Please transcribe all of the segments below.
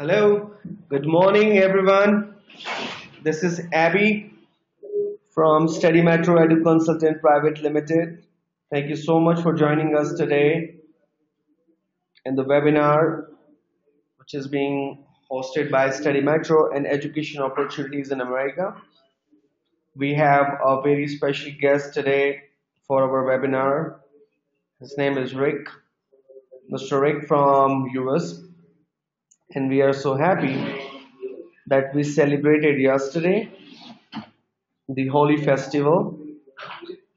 Hello, good morning, everyone. This is Abby from Study Metro Edu Consultant Private Limited. Thank you so much for joining us today in the webinar, which is being hosted by Study Metro and Education Opportunities in America. We have a very special guest today for our webinar. His name is Rick, Mr. Rick from US, and we are so happy that we celebrated yesterday the Holy Festival,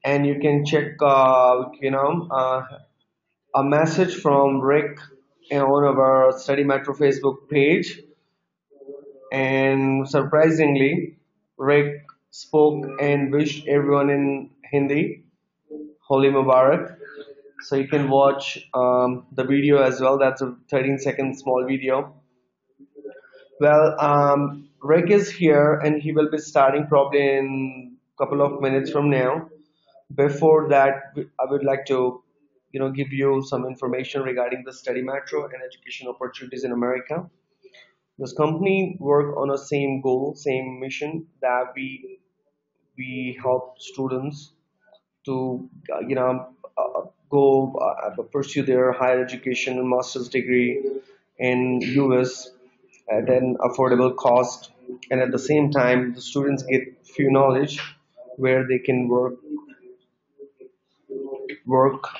and you can check a message from Rick on our Study Metro Facebook page. And surprisingly, Rick spoke and wished everyone in Hindi Holi Mubarak. So you can watch the video as well. That's a 13-second small video. Well, Rick is here and he will be starting probably in a couple of minutes from now. Before that, I would like to, give you some information regarding the study metro and education opportunities in America. This company work on a same goal, same mission that we help students to, go pursue their higher education and master's degree in US at an affordable cost, and at the same time, the students get few knowledge where they can work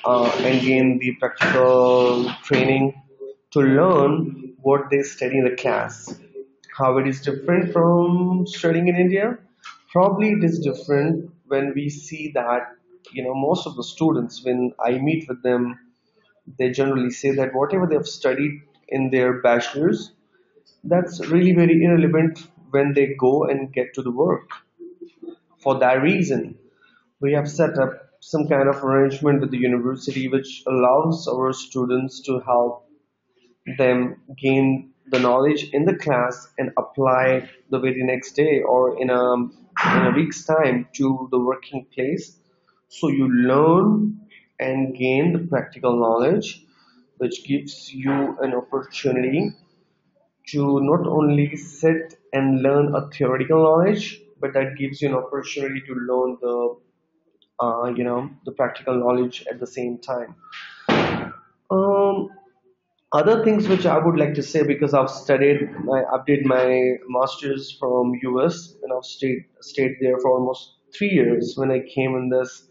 and gain the practical training to learn what they study in the class. How it is different from studying in India? Probably it is different when we see that, most of the students, when I meet with them, they generally say that whatever they have studied in their bachelor's, that's really very irrelevant when they go and get to the work. For that reason, we have set up some kind of arrangement with the university which allows our students to help them gain the knowledge in the class and apply the very next day or in a week's time to the working place. So you learn and gain the practical knowledge, which gives you an opportunity to not only sit and learn a theoretical knowledge, but that gives you an opportunity to learn the practical knowledge at the same time. Um, Other things which I would like to say, because I've did my masters from US and I've stayed there for almost 3 years when I came in this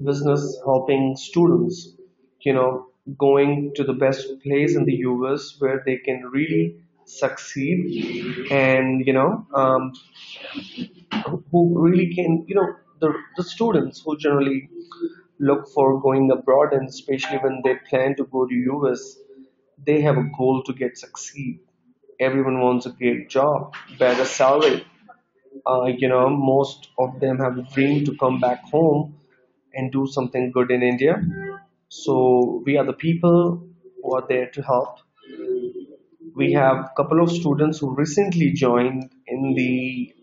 business helping students, you know, going to the best place in the US where they can really succeed and who really can, the students who generally look for going abroad, and especially when they plan to go to US, they have a goal to get succeed. Everyone wants a great job, better salary. Most of them have a dream to come back home and do something good in India. So we are the people who are there to help. We have a couple of students who recently joined in the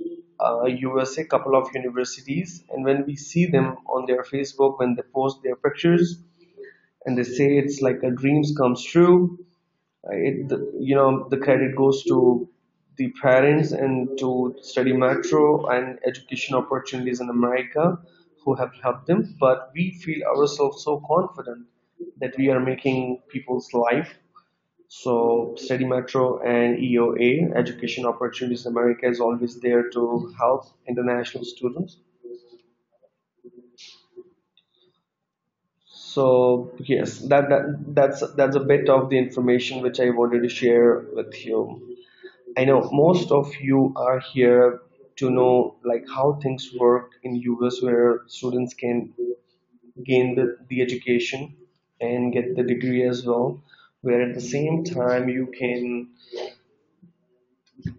USA, couple of universities, and when we see them on their Facebook, when they post their pictures, and they say it's like a dreams comes true, the credit goes to the parents and to study metro and education opportunities in America who have helped them. But we feel ourselves so confident that we are making people's life. So study metro and EOA, education opportunities in America, is always there to help international students. So yes, that's a bit of the information which I wanted to share with you. I know most of you are here to know like how things work in US, where students can gain the education and get the degree as well, where at the same time you can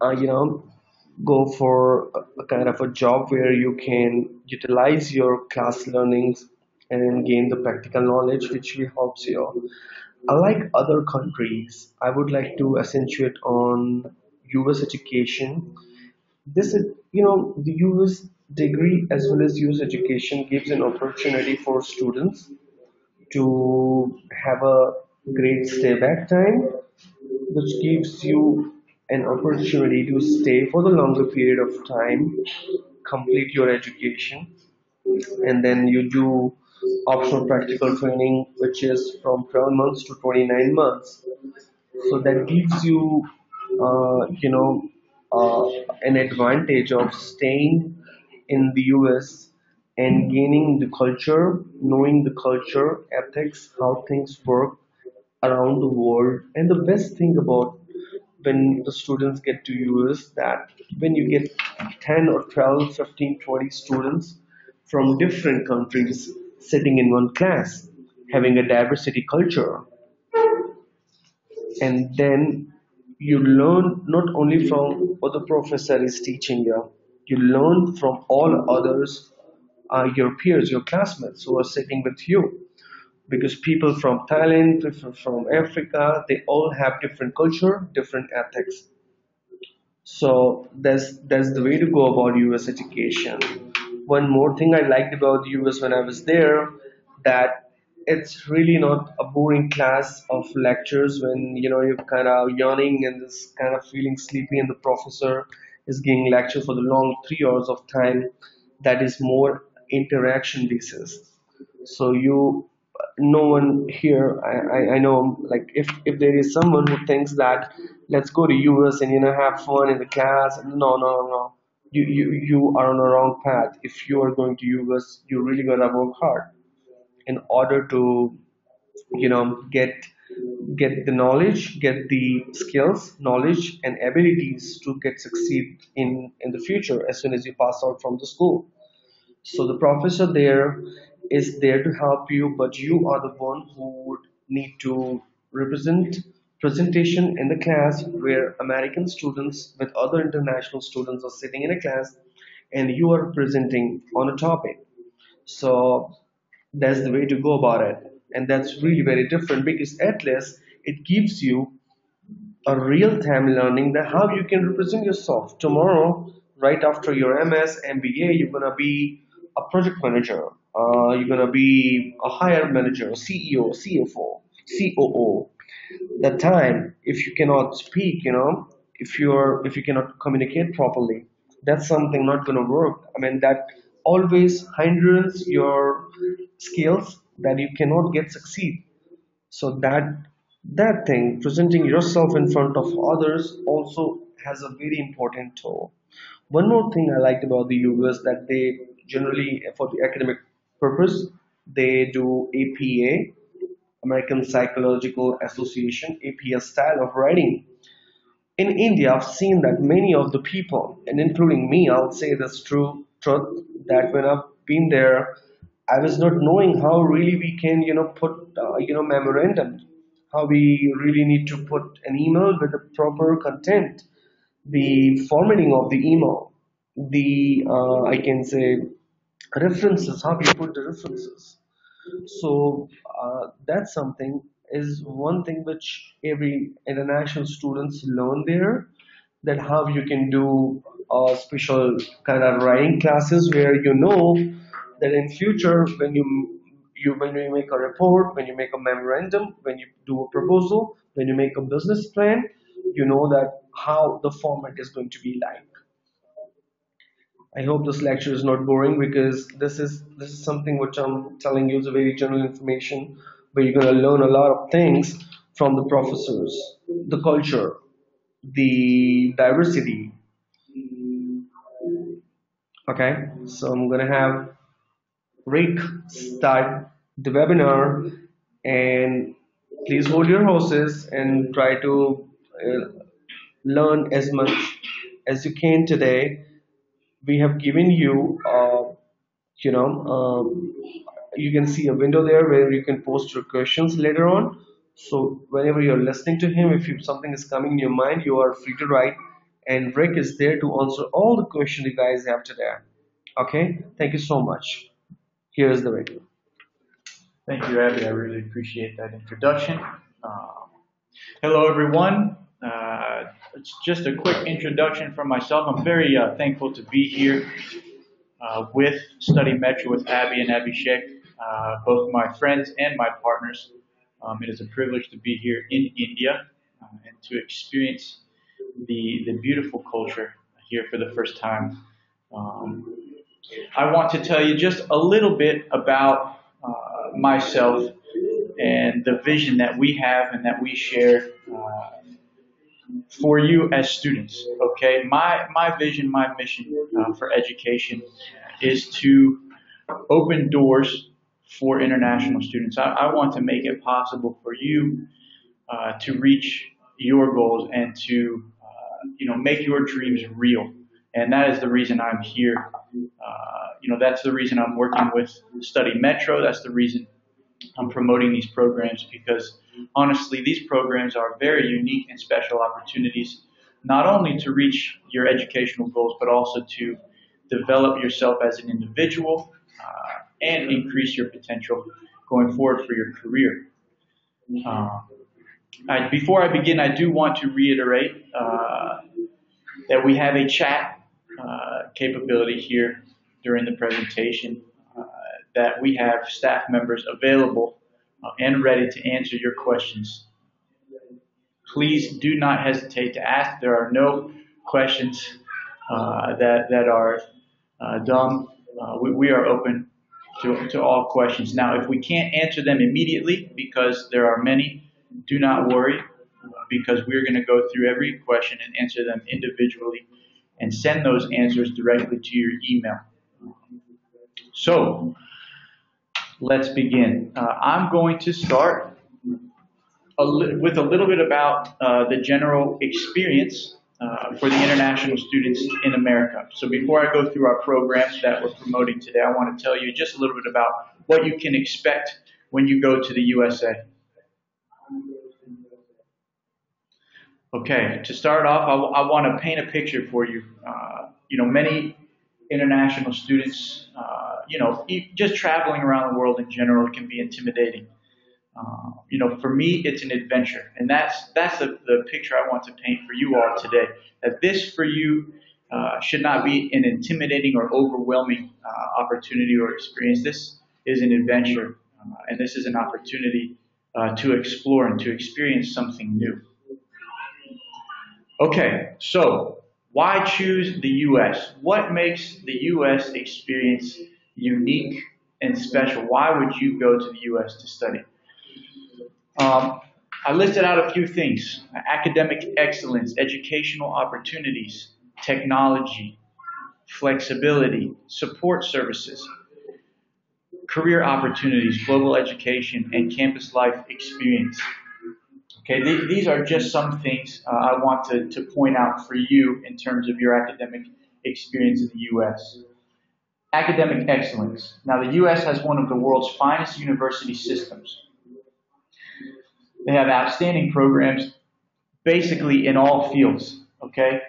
uh, you know go for a kind of a job where you can utilize your class learnings and gain the practical knowledge which will helps you. Unlike other countries, I would like to accentuate on US education. This is, the US degree as well as US education gives an opportunity for students to have a great stay back time, which gives you an opportunity to stay for the longer period of time, complete your education, and then you do optional practical training, which is from 12 months to 29 months. So that gives you, an advantage of staying in the US and gaining the culture, knowing the culture, ethics, how things work around the world. And the best thing about when the students get to US that when you get 10 or 12, 15, 20 students from different countries sitting in one class, having a diversity culture, and then you learn not only from what the professor is teaching you learn from all others, your peers, your classmates who are sitting with you. Because people from Thailand, people from Africa, they all have different culture, different ethics. So that's the way to go about US education. One more thing I liked about the US when I was there, that it's really not a boring class of lectures when you're kind of yawning and this kind of feeling sleepy and the professor is giving lecture for the long 3 hours of time. That is more interaction basis. So no one here, I know, like if there is someone who thinks that let's go to US and have fun in the class, no, no, no. You are on the wrong path. If you are going to US, you really gotta work hard in order to get the knowledge, get the skills, knowledge, and abilities to get succeed in the future as soon as you pass out from the school. So the professor there is there to help you, but you are the one who would need to represent presentation in the class where American students with other international students are sitting in a class and you are presenting on a topic. So that's the way to go about it. And that's really very different because at least it gives you a real-time learning that how you can represent yourself tomorrow right after your MS MBA. You're gonna be a project manager, you're gonna be a hire manager, CEO, CFO, COO. That time, if you cannot speak, if you cannot communicate properly, that's something not gonna work. I mean, that always hinders your skills that you cannot get succeed. So that thing, presenting yourself in front of others, also has a very important toll. One more thing I liked about the US that they generally, for the academic purpose, they do APA, American Psychological Association, APA style of writing. In India, I've seen that many of the people, and including me, I'll say this true truth, that when I've been there, I was not knowing how really we can, put, memorandum, how we really need to put an email with the proper content, the formatting of the email, the, I can say, references, how you put the references. So that's something is one thing which every international students learn there, that how you can do special kind of writing classes where that in future when you make a report, when you make a memorandum, when you do a proposal, when you make a business plan, you know that how the format is going to be like. I hope this lecture is not boring because this is something which I'm telling you is a very general information where you're going to learn a lot of things from the professors, the culture, the diversity. Okay, so I'm going to have Rick start the webinar, and please hold your horses and try to learn as much as you can today. We have given you you know you can see a window there where you can post your questions later on. So whenever you're listening to him, if something is coming in your mind, you are free to write, and Rick is there to answer all the questions you guys have today. Okay, thank you so much. Here's the Rick. Thank you, Abby. I really appreciate that introduction. Uh, Hello, everyone. It's just a quick introduction from myself. I'm very thankful to be here with Study Metro with Abby and Abhishek, both my friends and my partners. It is a privilege to be here in India and to experience the beautiful culture here for the first time. Um, I want to tell you just a little bit about myself and the vision that we have and that we share for you as students. Okay, my vision, my mission for education is to open doors for international students. I want to make it possible for you to reach your goals and to make your dreams real. And that is the reason I'm here. That's the reason I'm working with Study Metro. That's the reason I'm promoting these programs, because honestly, these programs are very unique and special opportunities, not only to reach your educational goals, but also to develop yourself as an individual and increase your potential going forward for your career. Uh, Before I begin, I do want to reiterate that we have a chat capability here during the presentation, that we have staff members available and ready to answer your questions. Please do not hesitate to ask. There are no questions that are dumb. We are open to all questions. Now, if we can't answer them immediately, because there are many, do not worry, because we're going to go through every question and answer them individually and send those answers directly to your email. So, let's begin. I'm going to start with a little bit about the general experience for the international students in America. So before I go through our programs that we're promoting today, I want to tell you just a little bit about what you can expect when you go to the USA. Okay, to start off, I want to paint a picture for you. Many international students, just traveling around the world in general can be intimidating. For me, it's an adventure, and that's the picture I want to paint for you all today. That this for you should not be an intimidating or overwhelming opportunity or experience. This is an adventure, and this is an opportunity to explore and to experience something new. Okay, so why choose the U.S.? What makes the U.S. experience unique and special? Why would you go to the U.S. to study? I listed out a few things: academic excellence, educational opportunities, technology, flexibility, support services, career opportunities, global education, and campus life experience. Okay, these are just some things I want to point out for you in terms of your academic experience in the U.S. Academic excellence. Now, the U.S. has one of the world's finest university systems. They have outstanding programs basically in all fields. Okay,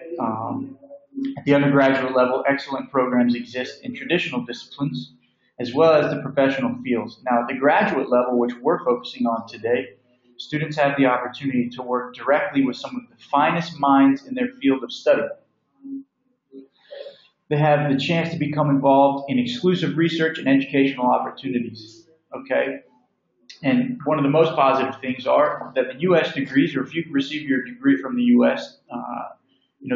at the undergraduate level, excellent programs exist in traditional disciplines as well as the professional fields. Now, at the graduate level, which we're focusing on today, students have the opportunity to work directly with some of the finest minds in their field of study. They have the chance to become involved in exclusive research and educational opportunities. Okay? And one of the most positive things are that the U.S. degrees, or if you receive your degree from the U.S.,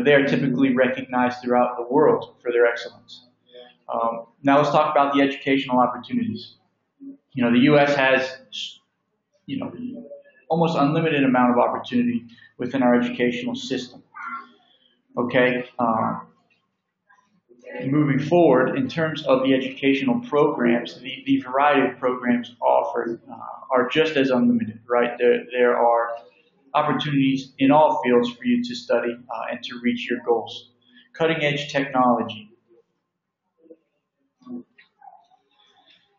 they are typically recognized throughout the world for their excellence. Now let's talk about the educational opportunities. The U.S. has, almost unlimited amount of opportunity within our educational system. Okay. Moving forward, in terms of the educational programs, the variety of programs offered are just as unlimited, right? There are opportunities in all fields for you to study and to reach your goals. Cutting edge technology.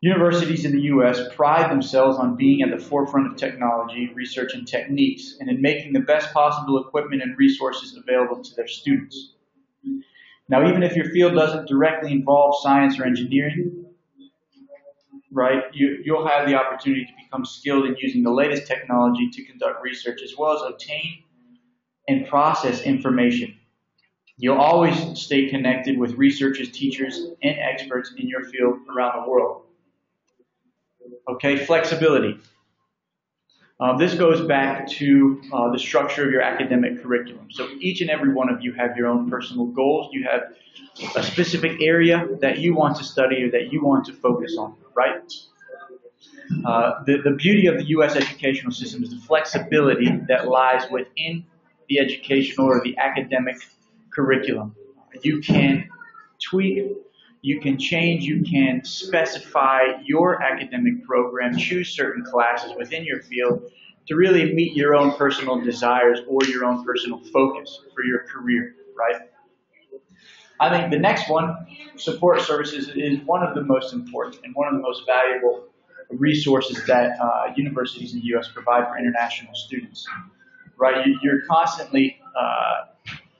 Universities in the U.S. pride themselves on being at the forefront of technology, research, and techniques, and in making the best possible equipment and resources available to their students. Now, even if your field doesn't directly involve science or engineering, right, you'll have the opportunity to become skilled in using the latest technology to conduct research as well as obtain and process information. You'll always stay connected with researchers, teachers, and experts in your field around the world. Okay, flexibility. This goes back to the structure of your academic curriculum. So each and every one of you have your own personal goals. You have a specific area that you want to study or that you want to focus on, right? The beauty of the U.S. educational system is the flexibility that lies within the educational or the academic curriculum. You can tweak, you can change, you can specify your academic program, choose certain classes within your field to really meet your own personal desires or your own personal focus for your career, right? I think the next one, support services, is one of the most important and one of the most valuable resources that universities in the U.S. provide for international students. Right, you're constantly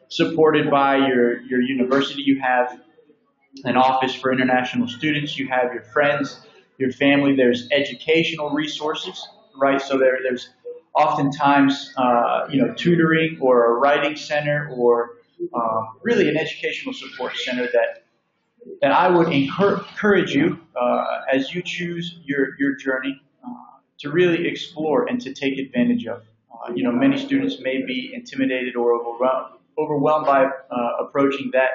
supported by your university. You have an office for international students. You have your friends, your family. There's educational resources, right? So there's oftentimes tutoring or a writing center or really an educational support center that I would encourage you as you choose your journey to really explore and to take advantage of. Many students may be intimidated or overwhelmed by approaching that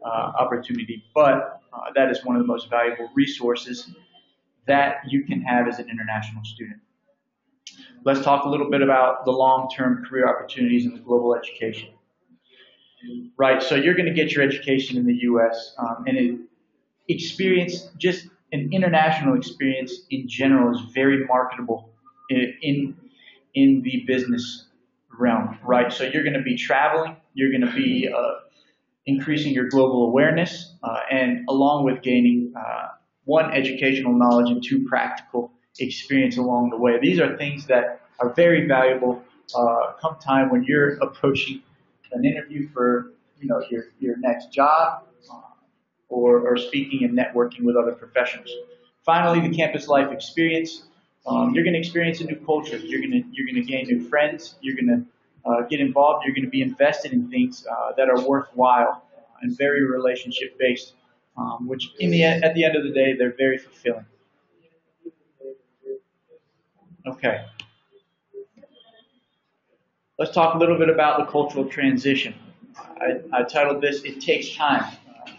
opportunity, but that is one of the most valuable resources that you can have as an international student. Let's talk a little bit about the long-term career opportunities in the global education. Right, so you're going to get your education in the U.S. And experience, just an international experience in general, is very marketable in the business realm, right? So you're going to be traveling, you're going to be increasing your global awareness, and along with gaining one, educational knowledge, and two, practical experience along the way. These are things that are very valuable come time when you're approaching an interview for your next job or speaking and networking with other professionals. Finally, the campus life experience. You're going to experience a new culture. You're going to gain new friends. You're going to get involved. You're going to be invested in things that are worthwhile and very relationship based, which at the end of the day, they're very fulfilling. Okay. Let's talk a little bit about the cultural transition. I titled this, "It Takes Time,"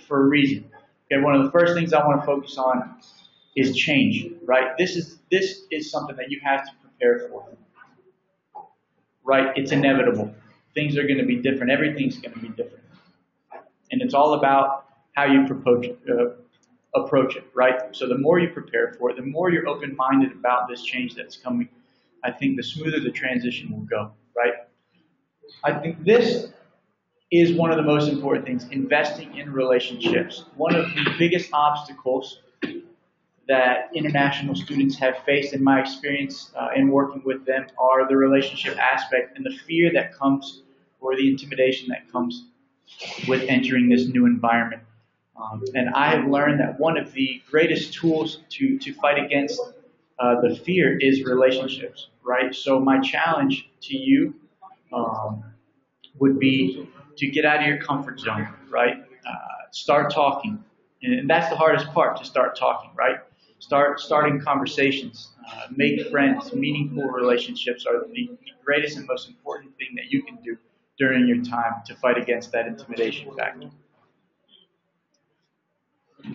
for a reason. Okay, one of the first things I want to focus on is change, right? This is something that you have to prepare for, right? It's inevitable. Things are going to be different. Everything's going to be different. And it's all about how you approach it, right? So the more you prepare for it, the more you're open-minded about this change that's coming, I think the smoother the transition will go, right? I think this is one of the most important things, investing in relationships. One of the biggest obstacles that international students have faced, in my experience in working with them, are the relationship aspect and the fear that comes, or the intimidation that comes with entering this new environment. And I have learned that one of the greatest tools to fight against the fear is relationships, right? So my challenge to you would be to get out of your comfort zone, right? Start talking. And that's the hardest part, to start talking, right? Starting conversations, make friends. Meaningful relationships are the greatest and most important thing that you can do during your time to fight against that intimidation factor.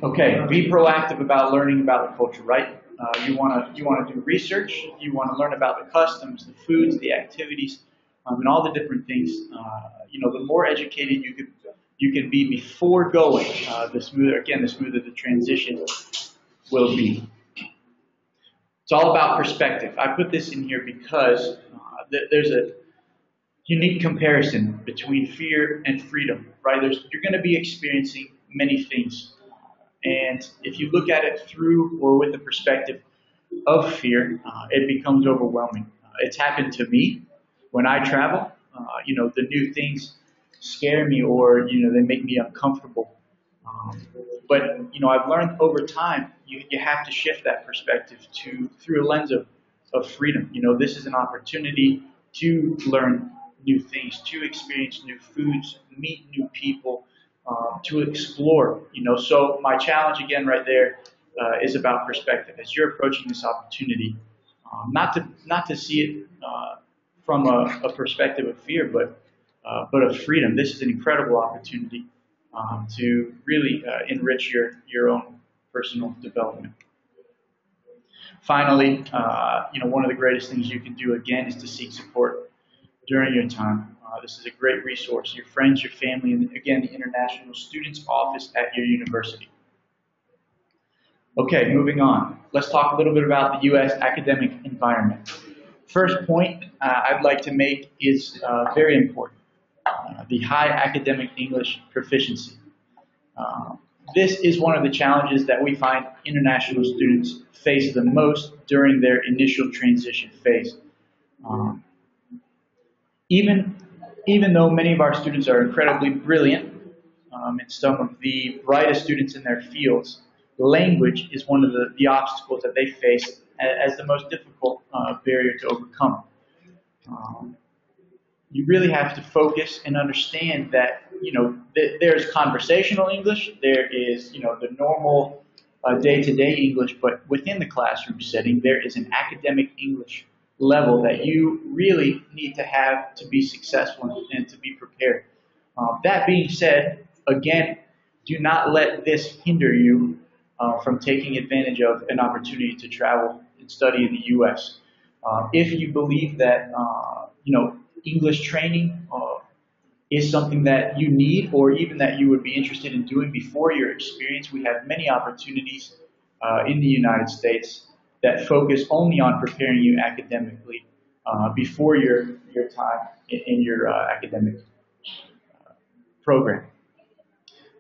Okay, be proactive about learning about the culture, right? You want to do research. You want to learn about the customs, the foods, the activities, and all the different things. The more educated you can be before going, the smoother the transition will be. It's all about perspective. I put this in here because there's a unique comparison between fear and freedom, right? You're going to be experiencing many things. And if you look at it through or with the perspective of fear, it becomes overwhelming. It's happened to me when I travel. The new things scare me, or they make me uncomfortable. But I've learned over time you have to shift that perspective through a lens of freedom. This is an opportunity to learn new things, to experience new foods, meet new people, to explore. So my challenge again right there is about perspective. As you're approaching this opportunity, Not to see it from a perspective of fear, but of freedom. This is an incredible opportunity to really enrich your own personal development. Finally, one of the greatest things you can do again is to seek support during your time. This is a great resource. Your friends, your family, and again, the International Students Office at your university. Okay, moving on. Let's talk a little bit about the U.S. academic environment. First point I'd like to make is very important. The high academic English proficiency. Uh, this is one of the challenges that we find international students face the most during their initial transition phase. Um, even, even though many of our students are incredibly brilliant, and some of the brightest students in their fields, language is one of the obstacles that they face as the most difficult barrier to overcome. Um, you really have to focus and understand that there's conversational English, there is the normal day-to-day English, but within the classroom setting there is an academic English level that you really need to have to be successful and to be prepared. That being said, again, do not let this hinder you from taking advantage of an opportunity to travel and study in the U.S. If you believe that English training is something that you need, or even that you would be interested in doing before your experience, we have many opportunities in the United States that focus only on preparing you academically before your time in your academic program.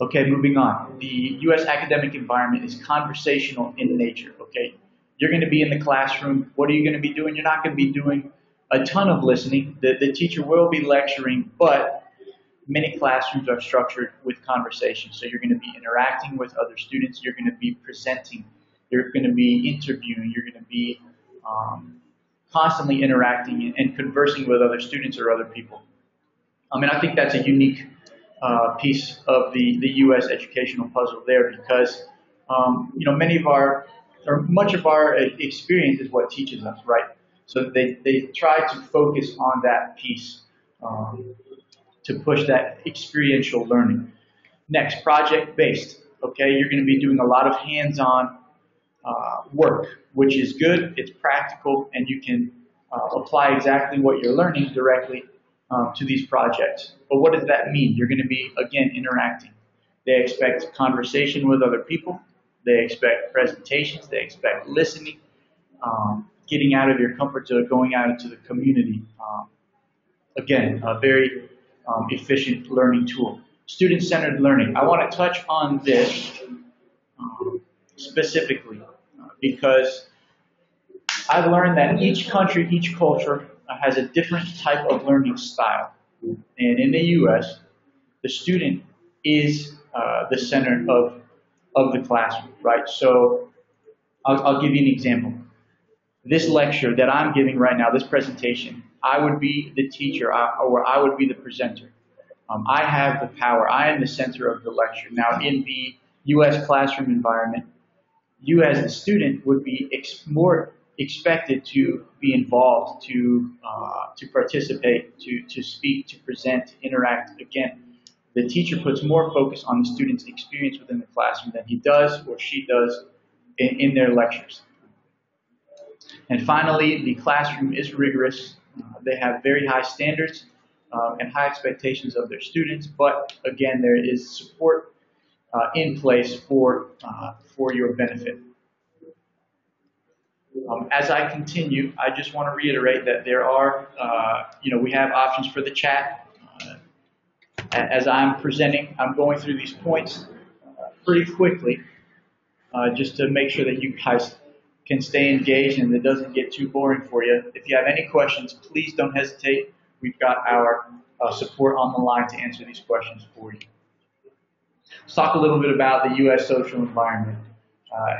Okay, moving on. The U.S. academic environment is conversational in nature. Okay, you're going to be in the classroom. What are you going to be doing? You're not going to be doing a ton of listening. The teacher will be lecturing, but many classrooms are structured with conversation. So you're going to be interacting with other students. You're going to be presenting. You're going to be interviewing. You're going to be constantly interacting and conversing with other students or other people. And I think that's a unique piece of the U.S. educational puzzle there, because many of our or much of our experience is what teaches us, right? So they try to focus on that piece to push that experiential learning. Next, project based. Okay, you're going to be doing a lot of hands-on work, which is good. It's practical, and you can apply exactly what you're learning directly to these projects. But what does that mean? You're going to be, again, interacting. They expect conversation with other people. They expect presentations. They expect listening, getting out of your comfort zone, going out into the community. Again, a very efficient learning tool. Student-centered learning. I want to touch on this specifically because I've learned that each country, each culture has a different type of learning style. And in the U.S., the student is the center of the classroom, right? So I'll give you an example. This lecture that I'm giving right now, this presentation, I would be the teacher or I would be the presenter. I have the power. I am the center of the lecture. Now, in the U.S. classroom environment, you as the student would be more expected to be involved, to participate, to speak, to present, to interact. Again, the teacher puts more focus on the student's experience within the classroom than he does or she does in their lectures. And finally, the classroom is rigorous. They have very high standards and high expectations of their students, but again, there is support in place for your benefit. As I continue, I just want to reiterate that there are, we have options for the chat. As I'm presenting, I'm going through these points pretty quickly, just to make sure that you guys can stay engaged and it doesn't get too boring for you. If you have any questions, please don't hesitate. We've got our support on the line to answer these questions for you. Let's talk a little bit about the U.S. social environment.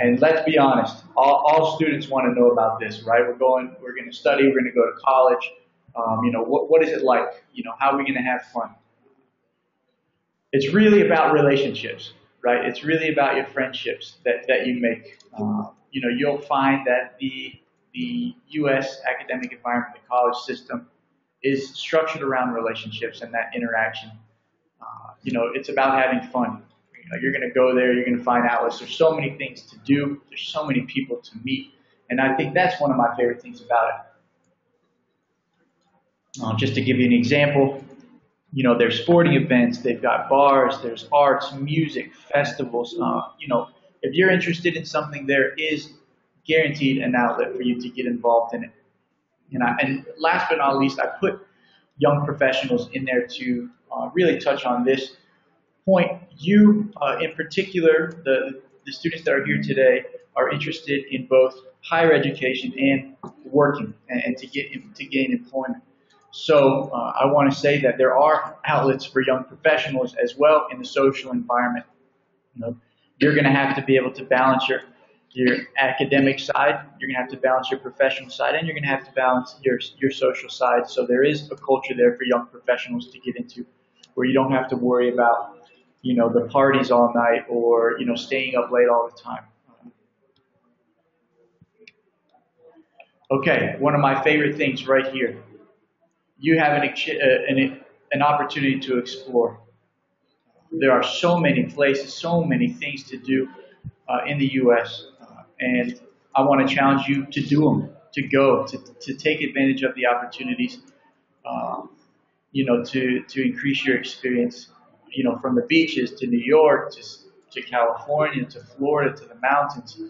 And let's be honest, all students want to know about this, right? We're going to study, we're going to go to college. What is it like? How are we going to have fun? It's really about relationships, right? It's really about your friendships that you make. You'll find that the the U.S. academic environment, the college system, is structured around relationships and that interaction. It's about having fun. You're going to go there, you're going to find outlets. There's so many things to do. There's so many people to meet. And I think that's one of my favorite things about it. Just to give you an example, there's sporting events, they've got bars, there's arts, music, festivals. If you're interested in something, there is guaranteed an outlet for you to get involved in it. And last but not least, I put young professionals in there to really touch on this point. You, in particular, the students that are here today, are interested in both higher education and working and to gain employment. So I want to say that there are outlets for young professionals as well in the social environment. You're going to have to be able to balance your academic side, you're going to have to balance your professional side, and you're going to have to balance your social side. So there is a culture there for young professionals to get into where you don't have to worry about, the parties all night or, staying up late all the time. Okay, one of my favorite things right here. You have an opportunity to explore. There are so many places, so many things to do in the U.S. And I want to challenge you to do them, to go, to take advantage of the opportunities, to increase your experience, from the beaches to New York to California to Florida to the mountains,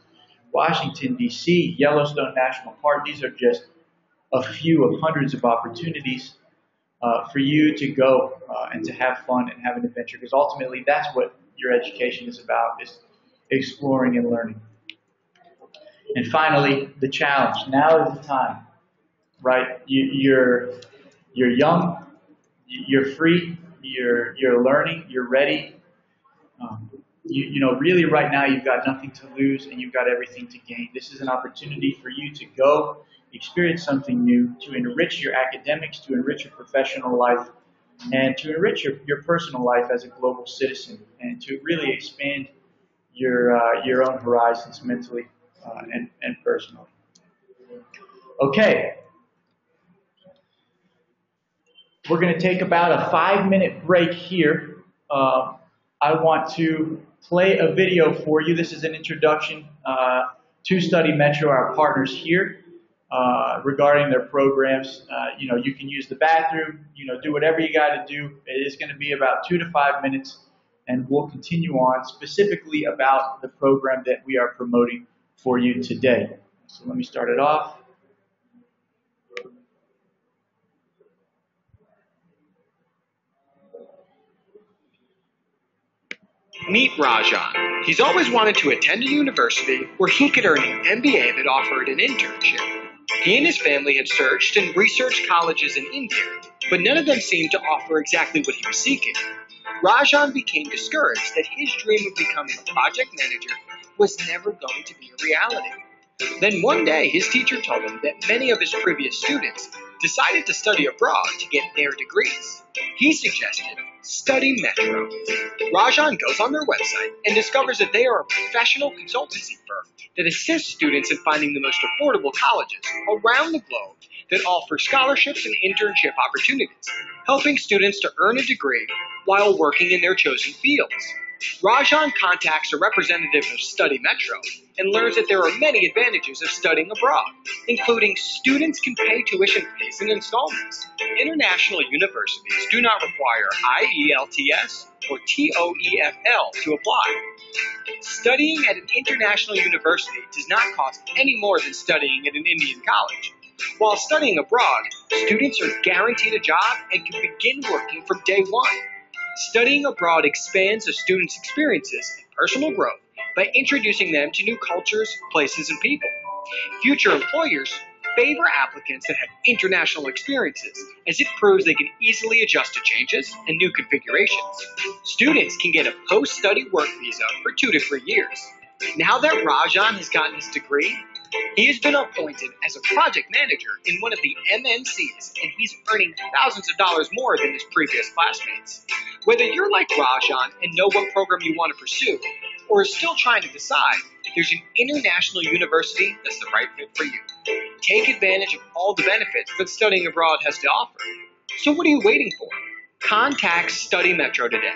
Washington, D.C., Yellowstone National Park. These are just a few of hundreds of opportunities for you to go and to have fun and have an adventure, because ultimately that's what your education is about, is exploring and learning. And finally, the challenge. Now is the time, right? You're young, you're free, you're learning, you're ready. Really right now you've got nothing to lose and you've got everything to gain. This is an opportunity for you to go experience something new, to enrich your academics, to enrich your professional life, and to enrich your personal life as a global citizen, and to really expand your own horizons mentally and personally. Okay, we're going to take about a 5-minute break here. I want to play a video for you. This is an introduction to Study Metro, our partners here, regarding their programs. You can use the bathroom, do whatever you got to do. It is going to be about 2 to 5 minutes, and we'll continue on specifically about the program that we are promoting for you today. So let me start it off. Meet Rajan. He's always wanted to attend a university where he could earn an MBA that offered an internship. He and his family had searched and researched colleges in India, but none of them seemed to offer exactly what he was seeking. Rajan became discouraged that his dream of becoming a project manager was never going to be a reality. Then one day, his teacher told him that many of his previous students decided to study abroad to get their degrees. He suggested Study Metro. Rajan goes on their website and discovers that they are a professional consultancy firm that assists students in finding the most affordable colleges around the globe that offer scholarships and internship opportunities, helping students to earn a degree while working in their chosen fields. Rajan contacts a representative of Study Metro and learns that there are many advantages of studying abroad, including students can pay tuition fees in installments. International universities do not require IELTS or TOEFL to apply. Studying at an international university does not cost any more than studying at an Indian college. While studying abroad, students are guaranteed a job and can begin working from day one. Studying abroad expands a student's experiences and personal growth by introducing them to new cultures, places, and people. Future employers favor applicants that have international experiences, as it proves they can easily adjust to changes and new configurations. Students can get a post-study work visa for 2 to 3 years. Now that Rajan has gotten his degree, he has been appointed as a project manager in one of the MNCs, and he's earning thousands of dollars more than his previous classmates. Whether you're like Rajan and know what program you want to pursue, or are still trying to decide, there's an international university that's the right fit for you. Take advantage of all the benefits that studying abroad has to offer. So what are you waiting for? Contact Study Metro today.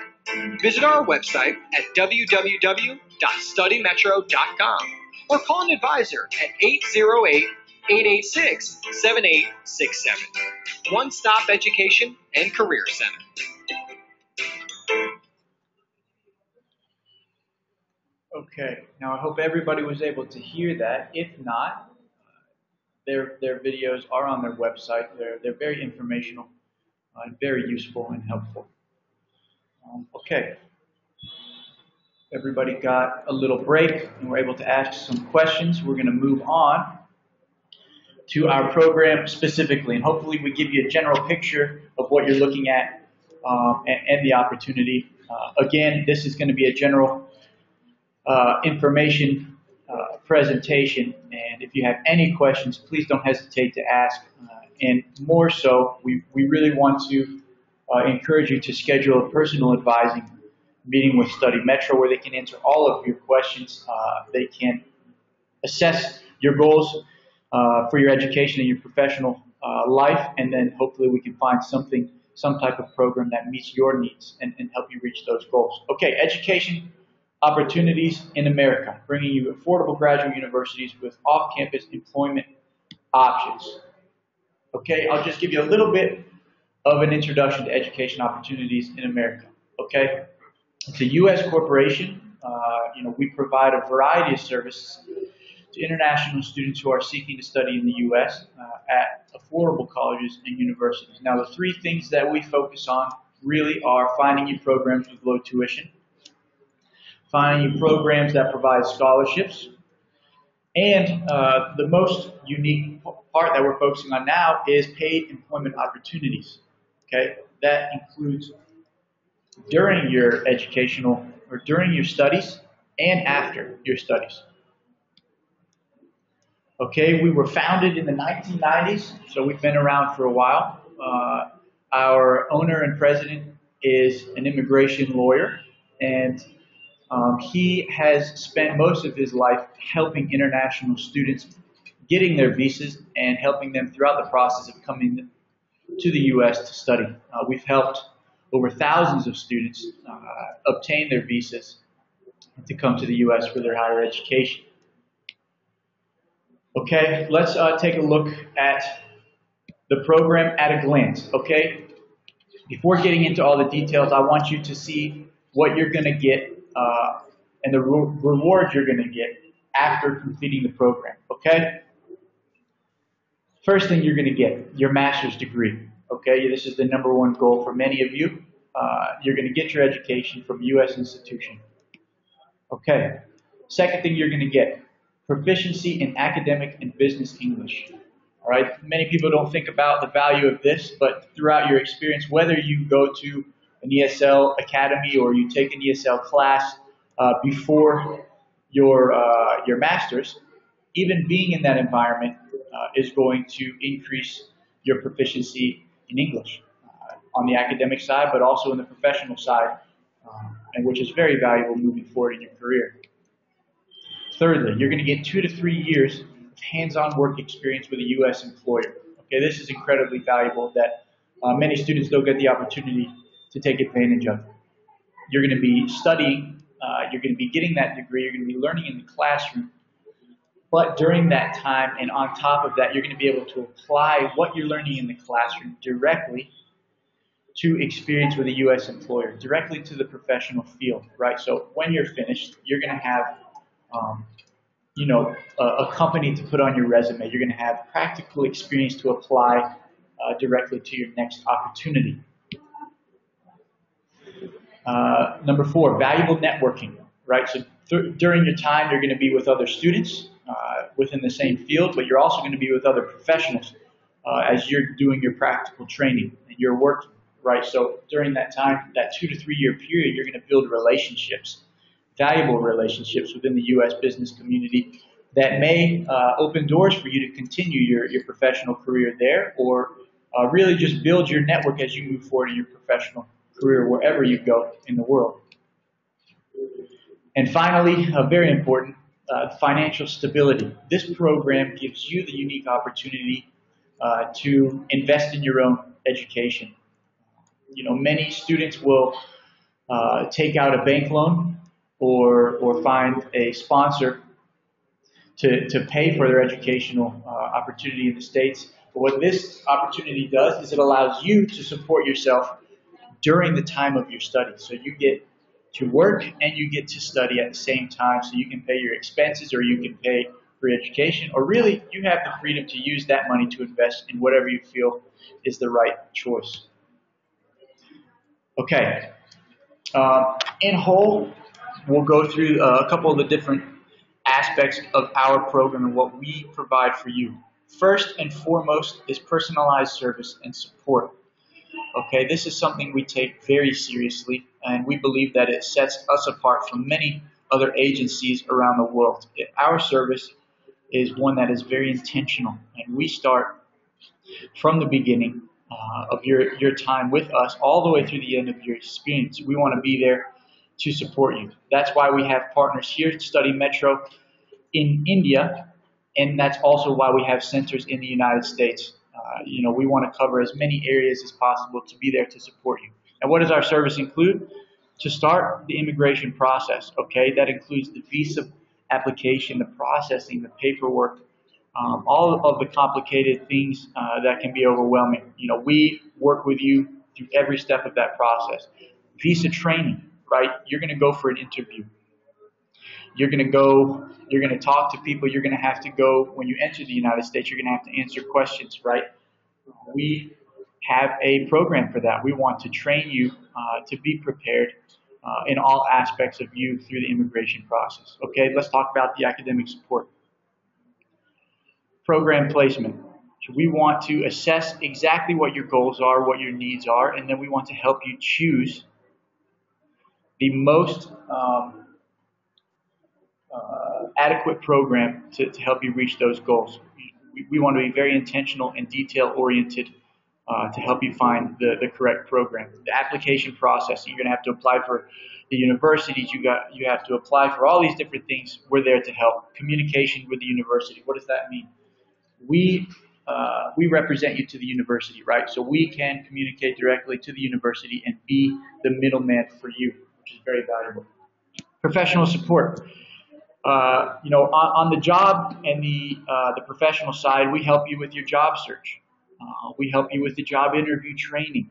Visit our website at www.studymetro.com or call an advisor at 808-886-7867. One-stop education and career center. Okay, now I hope everybody was able to hear that. If not, their videos are on their website. They're very informational and very useful and helpful. Okay, everybody got a little break and we're able to ask some questions. We're going to move on to our program specifically, and hopefully we give you a general picture of what you're looking at and the opportunity. Again, this is going to be a general information presentation, and if you have any questions, please don't hesitate to ask. And more so, we really want to encourage you to schedule a personal advising meeting with Study Metro where they can answer all of your questions. They can assess your goals for your education and your professional life, and then hopefully we can find some type of program that meets your needs and help you reach those goals. Okay, education opportunities in America, bringing you affordable graduate universities with off-campus employment options. Okay, I'll just give you a little bit of an introduction to education opportunities in America. Okay, it's a U.S. corporation. We provide a variety of services to international students who are seeking to study in the U.S. At affordable colleges and universities. Now, the three things that we focus on really are finding you programs with low tuition, finding you programs that provide scholarships, and the most unique part that we're focusing on now is paid employment opportunities. Okay, that includes during your educational or during your studies and after your studies. Okay, we were founded in the 1990s, so we've been around for a while. Our owner and president is an immigration lawyer, and he has spent most of his life helping international students getting their visas and helping them throughout the process of coming to the U.S. to study. We've helped over thousands of students obtain their visas to come to the U.S. for their higher education. Okay, let's take a look at the program at a glance, okay? Before getting into all the details, I want you to see what you're going to get and the rewards you're going to get after completing the program, okay? First thing you're going to get, your master's degree, okay? This is the #1 goal for many of you. You're going to get your education from a U.S. institution. Okay, second thing you're going to get, proficiency in academic and business English. All right, many people don't think about the value of this, but throughout your experience, whether you go to an ESL academy or you take an ESL class before your master's, even being in that environment is going to increase your proficiency in English on the academic side, but also in the professional side, and which is very valuable moving forward in your career. Thirdly, you're going to get 2 to 3 years of hands-on work experience with a U.S. employer. Okay, this is incredibly valuable that many students don't get the opportunity to take advantage of. You're going to be studying, you're going to be getting that degree, you're going to be learning in the classroom, but during that time and on top of that, you're going to be able to apply what you're learning in the classroom directly to experience with a U.S. employer, directly to the professional field, right? So when you're finished, you're going to have a company to put on your resume. You're going to have practical experience to apply directly to your next opportunity. Number 4, valuable networking, right? So during your time, you're going to be with other students within the same field, but you're also going to be with other professionals as you're doing your practical training and you're working, right? So during that time, that 2 to 3 year period, you're going to build relationships, valuable relationships within the U.S. business community that may open doors for you to continue your professional career there, or really just build your network as you move forward in your professional career wherever you go in the world. And finally, very important, financial stability. This program gives you the unique opportunity to invest in your own education. Many students will take out a bank loan or find a sponsor to pay for their educational opportunity in the States. But what this opportunity does is it allows you to support yourself during the time of your study. So you get to work and you get to study at the same time, so you can pay your expenses or you can pay for your education, or really you have the freedom to use that money to invest in whatever you feel is the right choice. Okay, in whole, we'll go through a couple of the different aspects of our program and what we provide for you. First and foremost is personalized service and support. Okay, this is something we take very seriously, and we believe that it sets us apart from many other agencies around the world. Our service is one that is very intentional, and we start from the beginning of your time with us all the way through the end of your experience. We want to be there to support you. That's why we have partners here at Study Metro in India, and that's also why we have centers in the United States. We want to cover as many areas as possible to be there to support you. And what does our service include? To start the immigration process, okay? That includes the visa application, the processing, the paperwork, all of the complicated things that can be overwhelming. We work with you through every step of that process. Visa training, right? You're going to go for an interview. You're going to talk to people. You're going to have to go, when you enter the United States, you're going to have to answer questions, right? We have a program for that. We want to train you to be prepared in all aspects of you through the immigration process. Okay, let's talk about the academic support. Program placement. So we want to assess exactly what your goals are, what your needs are, and then we want to help you choose the most adequate program to help you reach those goals. We want to be very intentional and detail-oriented to help you find the correct program. The application process, you're going to have to apply for the universities, you have to apply for all these different things. We're there to help. Communication with the university, what does that mean? We represent you to the university, right? So we can communicate directly to the university and be the middleman for you, which is very valuable. Professional support. On the job and the professional side, we help you with your job search. We help you with the job interview training.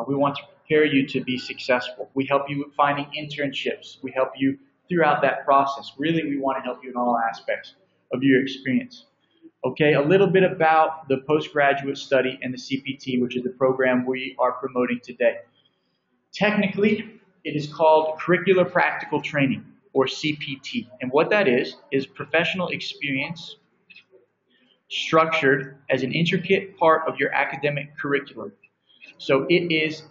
We want to prepare you to be successful. We help you with finding internships. We help you throughout that process. Really, we want to help you in all aspects of your experience. Okay, a little bit about the postgraduate study and the CPT, which is the program we are promoting today. Technically, it is called Curricular Practical Training, or CPT. And what that is professional experience structured as an intricate part of your academic curriculum. So it is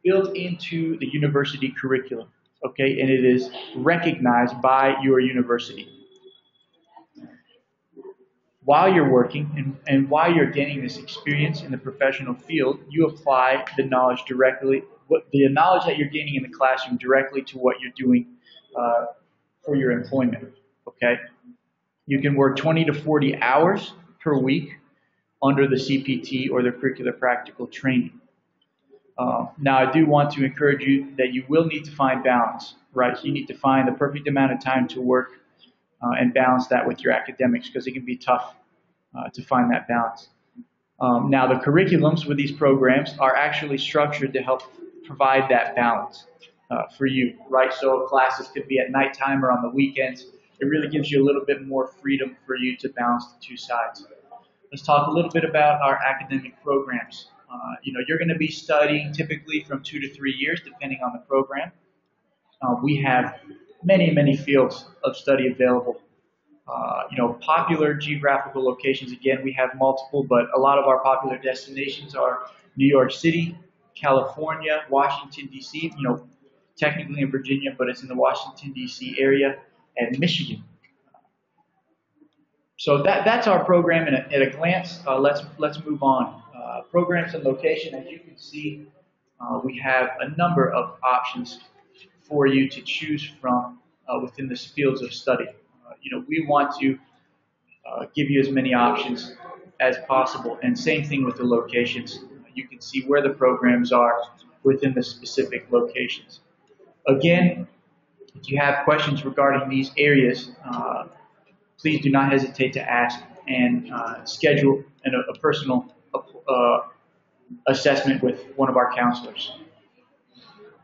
built into the university curriculum, okay, and it is recognized by your university. While you're working and while you're gaining this experience in the professional field, you apply the knowledge directly, the knowledge that you're gaining in the classroom directly to what you're doing for your employment, okay? You can work 20 to 40 hours per week under the CPT or the curricular practical training. Now, I do want to encourage you that you will need to find balance, right? So you need to find the perfect amount of time to work and balance that with your academics, because it can be tough to find that balance. Now, the curriculums with these programs are actually structured to help provide that balance for you, right? So classes could be at nighttime or on the weekends. It really gives you a little bit more freedom for you to balance the two sides. Let's talk a little bit about our academic programs. You're going to be studying typically from 2 to 3 years, depending on the program. We have many fields of study available. Popular geographical locations, again, we have multiple, but a lot of our popular destinations are New York City, California, Washington, D.C., technically in Virginia, but it's in the Washington, D.C. area, and Michigan. So that's our program at a glance. Let's move on. Programs and location, as you can see, we have a number of options for you to choose from within the fields of study. We want to give you as many options as possible, and same thing with the locations. You can see where the programs are within the specific locations. Again, if you have questions regarding these areas, please do not hesitate to ask and schedule a personal assessment with one of our counselors.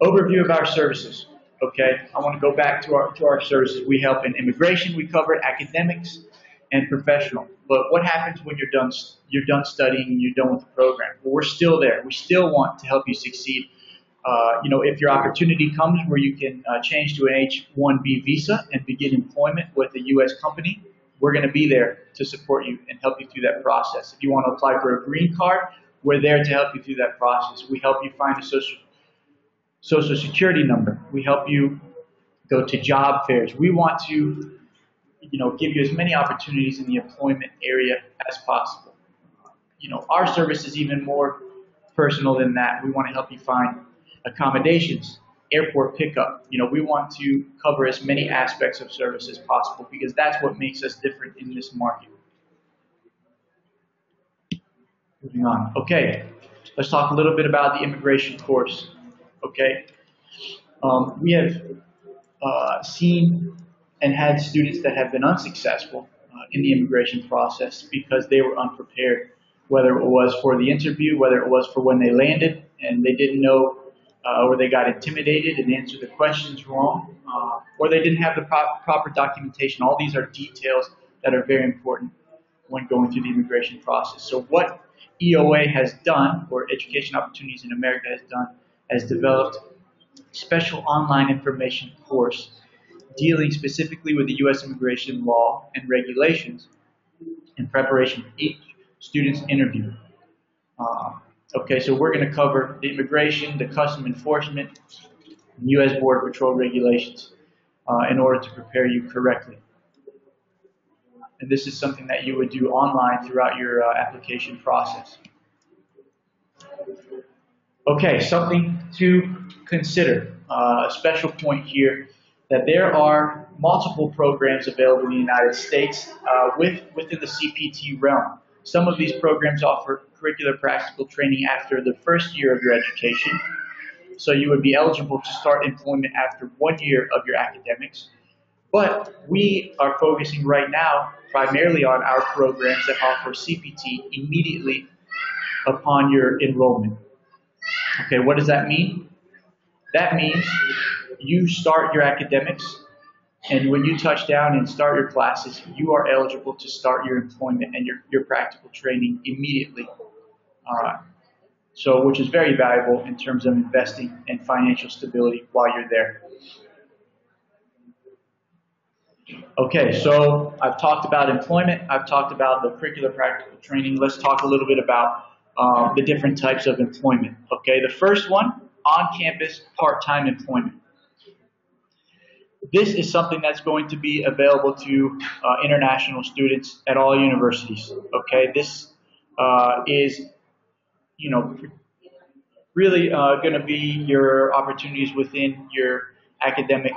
Overview of our services. Okay, I want to go back to our services. We help in immigration. We covered academics and professional. But what happens when you're done studying and you're done with the program? Well, we're still there. We still want to help you succeed. If your opportunity comes where you can change to an H-1B visa and begin employment with a U.S. company, we're going to be there to support you and help you through that process. If you want to apply for a green card, we're there to help you through that process. We help you find a social security number. We help you go to job fairs. We want to, give you as many opportunities in the employment area as possible. Our service is even more personal than that. We want to help you find accommodations, airport pickup. We want to cover as many aspects of service as possible because that's what makes us different in this market. Moving on. Okay, let's talk a little bit about the immigration course. Okay, we have seen and had students that have been unsuccessful in the immigration process because they were unprepared, whether it was for the interview, whether it was for when they landed and they didn't know or they got intimidated and answered the questions wrong, or they didn't have the proper documentation. All these are details that are very important when going through the immigration process. So what EOA has done, or Education Opportunities in America has done, has developed a special online information course dealing specifically with the U.S. immigration law and regulations in preparation for each student's interview. Okay, so we're going to cover the immigration, the custom enforcement, and U.S. Border Patrol regulations in order to prepare you correctly. And this is something that you would do online throughout your application process. Okay, something to consider. A special point here that there are multiple programs available in the United States within the CPT realm. Some of these programs offer curricular practical training after the first year of your education. So you would be eligible to start employment after 1 year of your academics. But we are focusing right now primarily on our programs that offer CPT immediately upon your enrollment. Okay, what does that mean? That means you start your academics, and when you touch down and start your classes, you are eligible to start your employment and your practical training immediately. Which is very valuable in terms of investing and financial stability while you're there. Okay, so I've talked about employment. I've talked about the curricular practical training. Let's talk a little bit about the different types of employment. Okay, the first one, on-campus part-time employment. This is something that's going to be available to international students at all universities. Okay, this is, really going to be your opportunities within your academic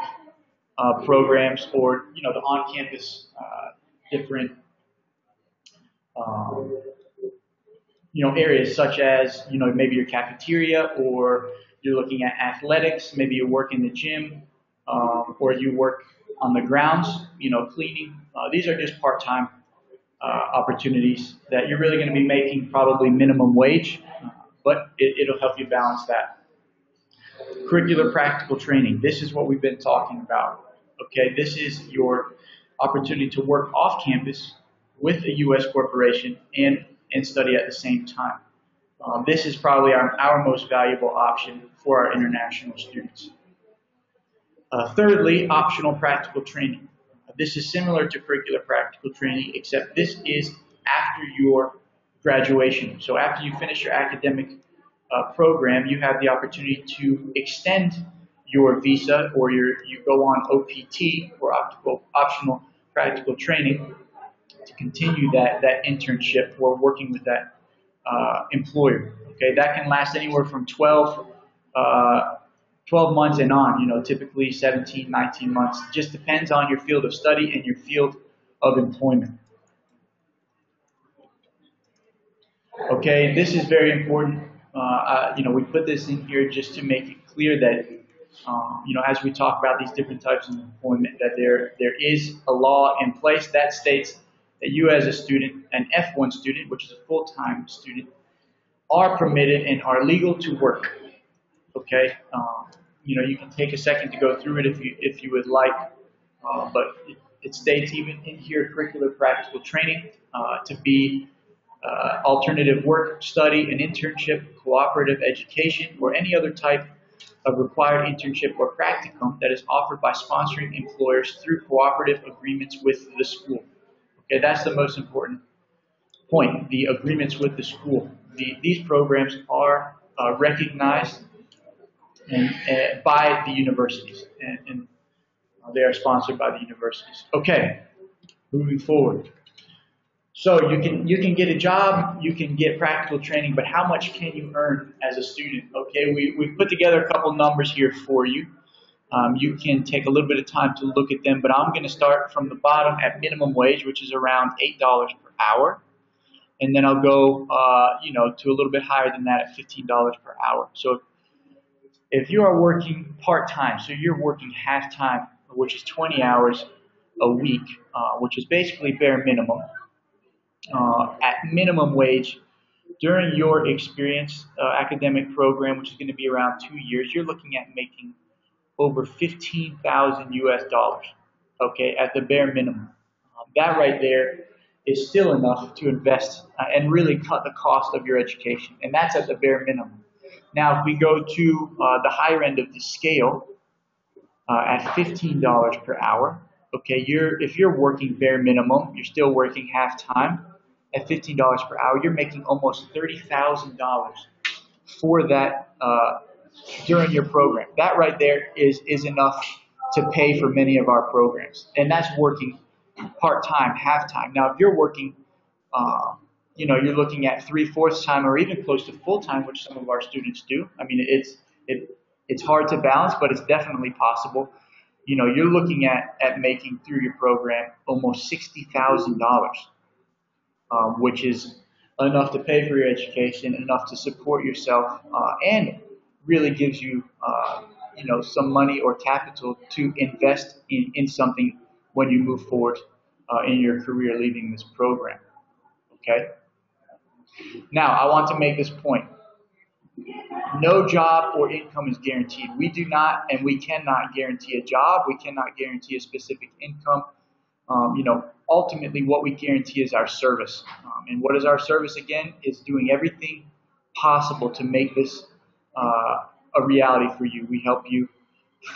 programs or, the on-campus different, areas such as, maybe your cafeteria, or you're looking at athletics, maybe you work in the gym, or you work on the grounds, cleaning. These are just part-time opportunities that you're really going to be making probably minimum wage, but it'll help you balance that. Curricular practical training. This is what we've been talking about. Okay, this is your opportunity to work off campus with a U.S. corporation and study at the same time. This is probably our most valuable option for our international students. Thirdly, optional practical training. This is similar to curricular practical training, except this is after your graduation. So after you finish your academic program, you have the opportunity to extend your visa, or you go on OPT, or optional practical training, to continue that internship or working with that employer. Okay, that can last anywhere from 12 12 months and on, typically 17, 19 months. Just depends on your field of study and your field of employment. Okay, this is very important. We put this in here just to make it clear that, as we talk about these different types of employment, that there is a law in place that states that you as a student, an F1 student, which is a full-time student, are permitted and are legal to work. Okay, you can take a second to go through it if you would like, but it states even in here curricular practical training to be alternative work, study, an internship, cooperative education, or any other type of required internship or practicum that is offered by sponsoring employers through cooperative agreements with the school. Okay, that's the most important point, the agreements with the school. These programs are recognized by the universities, and they are sponsored by the universities. Okay, moving forward. So you can get a job, you can get practical training, but how much can you earn as a student? Okay, we've put together a couple numbers here for you. You can take a little bit of time to look at them, but I'm going to start from the bottom at minimum wage, which is around $8 per hour. And then I'll go, to a little bit higher than that at $15 per hour. So if you are working part-time, so you're working half-time, which is 20 hours a week, which is basically bare minimum, at minimum wage, during your experience academic program, which is going to be around 2 years, you're looking at making over 15,000 US dollars, okay, at the bare minimum. That right there is still enough to invest and really cut the cost of your education, and that's at the bare minimum. Now, if we go to the higher end of the scale, at $15 per hour, okay, if you're working bare minimum, you're still working half time, at $15 per hour, you're making almost $30,000 for that during your program. That right there is enough to pay for many of our programs, and that's working part-time, half-time. Now, if you're working, you're looking at 3/4 time or even close to full-time, which some of our students do. I mean, it's hard to balance, but it's definitely possible. You're looking at making through your program almost $60,000, which is enough to pay for your education, enough to support yourself, and really gives you, some money or capital to invest in something when you move forward in your career leaving this program. Okay? Now, I want to make this point. No job or income is guaranteed. We do not and we cannot guarantee a job. We cannot guarantee a specific income. Ultimately what we guarantee is our service. And what is our service again? Is doing everything possible to make this a reality for you. We help you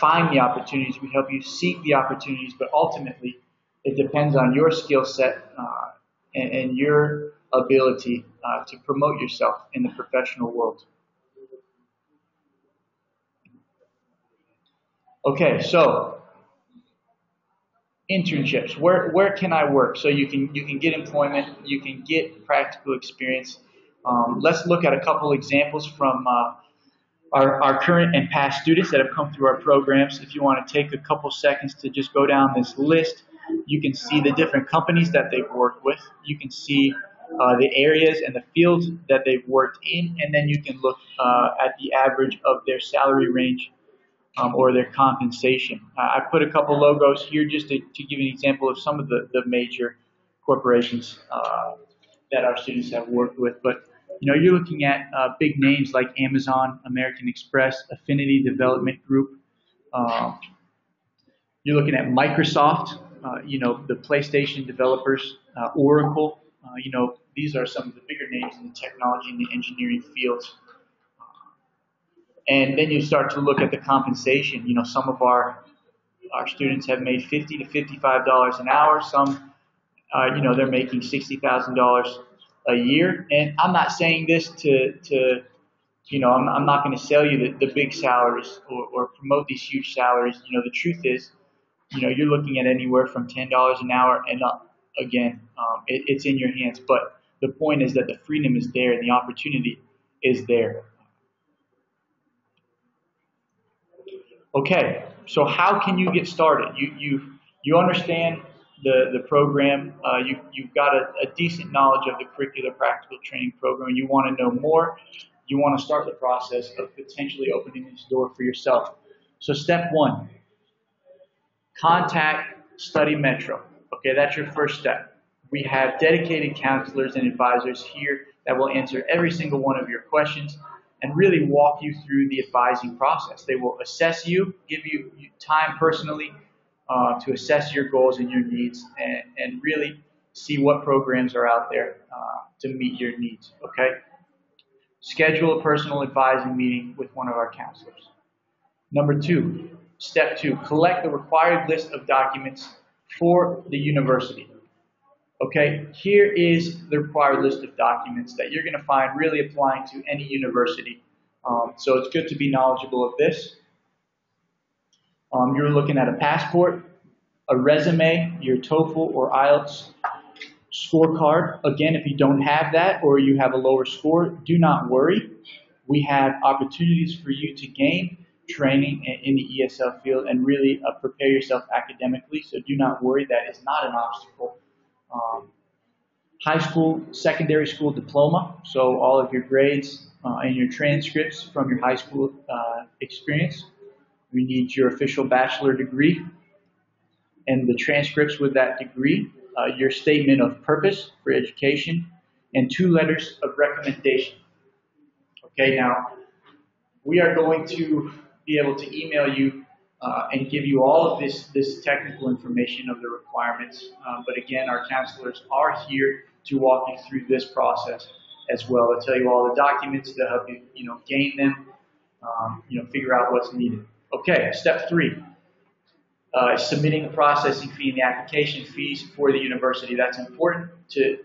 find the opportunities. We help you seek the opportunities. But ultimately, it depends on your skill set and your ability to promote yourself in the professional world. Okay, so internships. Where can I work? So you can get employment, you can get practical experience. Let's look at a couple examples from our current and past students that have come through our programs. If you want to take a couple seconds to just go down this list, you can see the different companies that they've worked with. You can see the areas and the fields that they've worked in, and then you can look at the average of their salary range or their compensation. I put a couple logos here just to give you an example of some of the major corporations that our students have worked with. But you're looking at big names like Amazon, American Express, Affinity Development Group. You're looking at Microsoft, the PlayStation developers, Oracle. These are some of the bigger names in the technology and the engineering fields. And then you start to look at the compensation. Some of our students have made $50 to $55 an hour. Some, they're making $60,000 a year. And I'm not saying this to I'm not going to sell you the big salaries or promote these huge salaries. The truth is, you're looking at anywhere from $10 an hour and up. Again, it's in your hands. But the point is that the freedom is there and the opportunity is there. Okay, so how can you get started? You understand the program. You've got a decent knowledge of the curricular practical training program. You want to know more. You want to start the process of potentially opening this door for yourself. So step one, contact Study Metro. Okay, that's your first step. We have dedicated counselors and advisors here that will answer every single one of your questions and really walk you through the advising process. They will assess you, give you time personally to assess your goals and your needs, and really see what programs are out there to meet your needs. Okay? Schedule a personal advising meeting with one of our counselors. Number two, step two, collect the required list of documents for the university. Okay, here is the required list of documents that you're going to find really applying to any university. So it's good to be knowledgeable of this. You're looking at a passport, a resume, your TOEFL or IELTS scorecard. Again, if you don't have that or you have a lower score, do not worry. We have opportunities for you to gain training in the ESL field and really prepare yourself academically. So do not worry, that is not an obstacle. High school, secondary school diploma, so all of your grades and your transcripts from your high school experience. We need your official bachelor degree and the transcripts with that degree, your statement of purpose for education, and 2 letters of recommendation. Okay, now we are going to be able to email you and give you all of this technical information of the requirements. But again, our counselors are here to walk you through this process as well. They'll tell you all the documents to help you, gain them, figure out what's needed. Okay, step 3. Submitting the processing fee and the application fees for the university. That's important to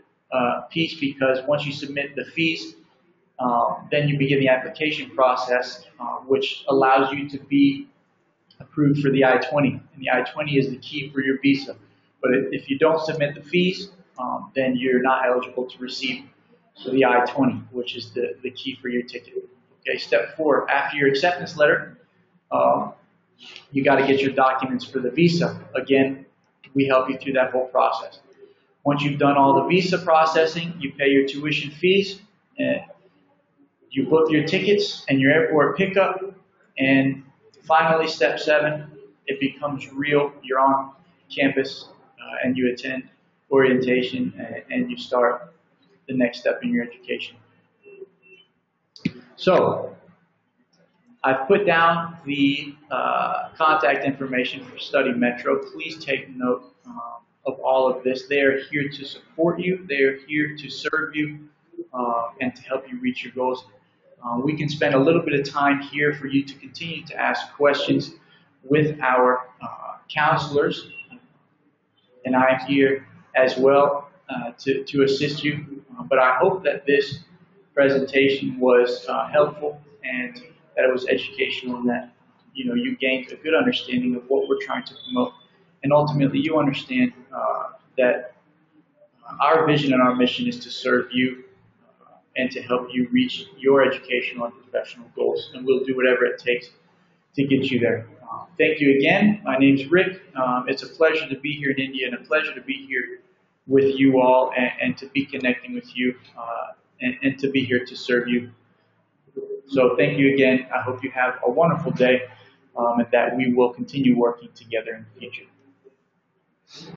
piece because once you submit the fees, then you begin the application process, which allows you to be approved for the I-20. And the I-20 is the key for your visa. But if you don't submit the fees, then you're not eligible to receive the I-20, which is the key for your ticket. Okay, step 4, after your acceptance letter, you got to get your documents for the visa. Again, we help you through that whole process. Once you've done all the visa processing, you pay your tuition fees, you book your tickets and your airport pickup, and finally, step 7, it becomes real. You're on campus and you attend orientation and you start the next step in your education. So, I've put down the contact information for Study Metro. Please take note of all of this. They are here to support you. They are here to serve you and to help you reach your goals. We can spend a little bit of time here for you to continue to ask questions with our counselors. And I'm here as well to assist you. But I hope that this presentation was helpful and that it was educational and that you gained a good understanding of what we're trying to promote. And ultimately you understand that our vision and our mission is to serve you and to help you reach your educational and professional goals. And we'll do whatever it takes to get you there. Thank you again. My name's Rick. It's a pleasure to be here in India and a pleasure to be here with you all and to be connecting with you and to be here to serve you. So thank you again. I hope you have a wonderful day and that we will continue working together in the future.